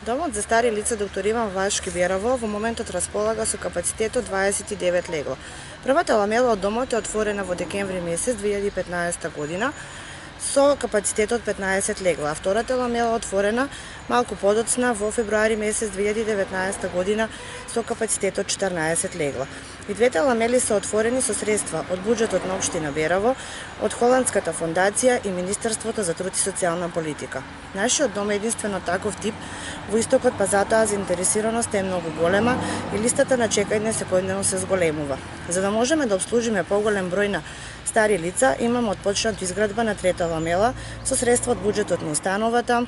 Домот за стари лица доктор Иван Влашки Берово во моментот располага со капацитет од 29 легла. Првата ламела од домот е отворена во декември месец 2015 година со капацитет од 15 легла, а втората ламела отворена малку подоцна во февруари месец 2019 година со капацитет од 14 легла. И двете ламели се отворени со средства од буџетот на општина Берово, од Холандската фондација и Министерството за труд и социјална политика. Нашиот дом е единствено таков тип во истокот, па затоа заинтересираноста е многу голема и листата на чекање секојдневно се зголемува. За да можеме да обслужиме поголем број на стари лица, имаме отпочнато изградба на трета ламела со средства од буџетот на установата,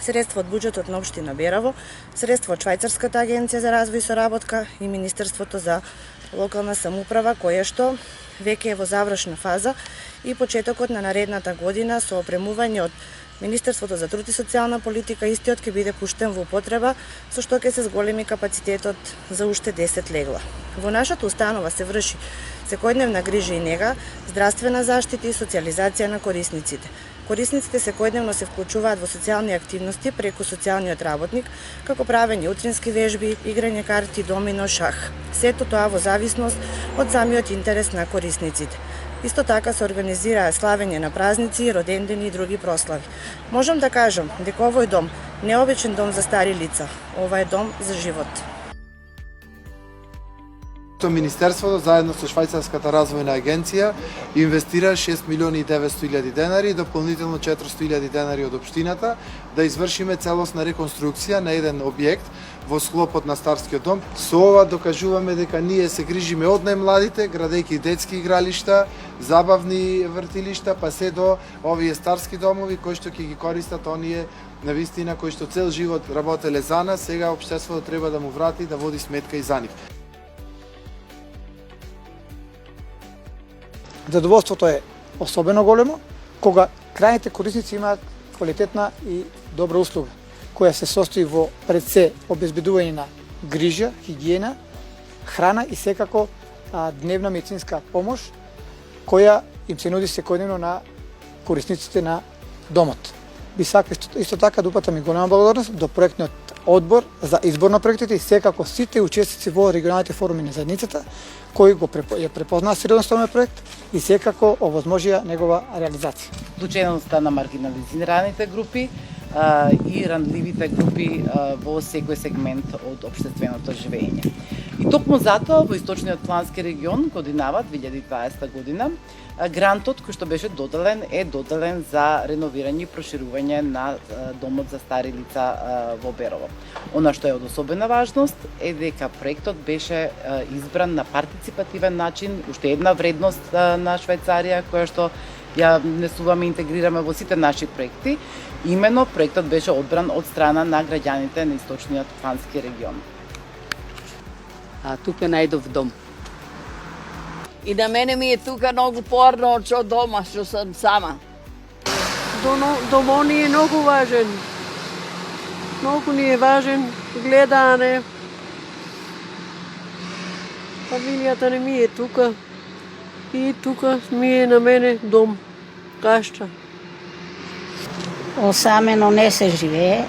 средства од буџетот на општина Берово, средства од Швајцарската агенција за развој и соработка и Министерството за локална самоуправа, кое што веќе е во завршна фаза, и почетокот на наредната година со опремување од Министерството за труд и социјална политика истиот ќе биде пуштен во употреба, со што ќе се зголеми капацитетот за уште 10 легла. Во нашата установа се врши секојдневна грижа и нега, здравствена заштита и социјализација на корисниците. Корисниците секојдневно се вклучуваат во социјални активности преку социјалниот работник, како правење утрински вежби, играње карти, домино, шах. Сето тоа во зависност од самиот интерес на корисниците. Исто така се организира славење на празници, родендени и други прослави. Можам да кажам дека овој дом не е обичен дом за стари лица, ова е дом за живот. Министерството заедно со Швајцарската развојна агенција инвестира 6 милиони и 900 илјади денари и дополнително 400 илјади денари од општината да извршиме целосна реконструкција на еден објект во склопот на Старскиот дом. Со ова докажуваме дека ние се грижиме од најмладите, градејќи детски игралишта, забавни вртилишта, па се до овие старски домови кои што ќе ги користат оние навистина кои што цел живот работеле за нас, сега општеството треба да му врати да води сметка и за нив. Задоволството е особено големо кога крајните корисници имаат квалитетна и добра услуга, која се состои во пред се обезбедување на грижа, хигиена, храна и секако дневна медицинска помош, која им се нуди секојдневно на корисниците на домот. Би сакал исто така да упатам и голема благодарност до проектниот одбор за избор на проектите и секако сите учесници во регионалните форуми на заедницата кои го препознаа сериозноста на проект и секако овозможија негова реализација. Вклученоста на маргинализираните групи и ранливите групи во секој сегмент од општественото живење. И токму затоа во Источниот плански регион годинава 2020 година грантот кој што беше доделен е доделен за реновирање и проширување на домот за стари лица во Берово. Она што е од особена важност е дека проектот беше избран на партиципативен начин, уште една вредност на Швајцарија која што ја внесуваме и интегрираме во сите наши проекти. Имено проектот беше одбран од страна на граѓаните на Источниот плански регион. А тука најдов дом. И на мене ми е тука многу порно од дома што сум сама. Домот ни е многу важен. Многу ни е важен гледане. Фамилијата не ми е тука. И тука ми е на мене дом, кашта. Осамено не се живее.